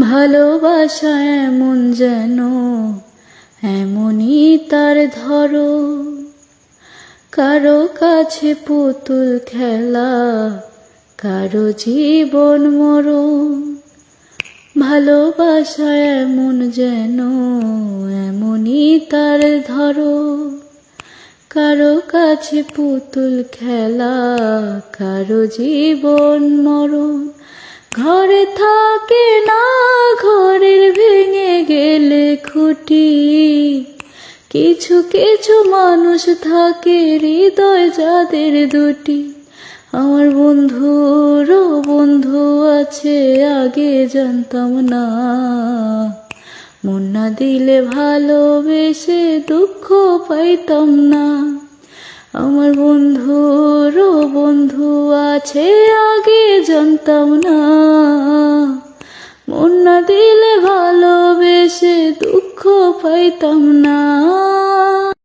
ভালোবাসা এমন যেন এমনই তার ধরো, কারো কাছে পুতুল খেলা, কারো জীবন মরণ। ভালোবাসা এমন যেন এমনই তার ধরো, কারো কাছে পুতুল খেলা, কারো জীবন মরণ। ঘরে থাকে না ঘরের ভেঙে গেলে খুঁটি, কিছু কিছু মানুষ থাকে হৃদয় যাদের দুটি। আমার বন্ধুরও বন্ধু আছে আগে জানতাম না, মন না দিলে ভালোবেসে দুঃখ পাইতাম না। আমার বন্ধুরও বন্ধু আছে আগে জানতাম না, মন না দিলে ভালোবেসে দুঃখ পাইতাম না।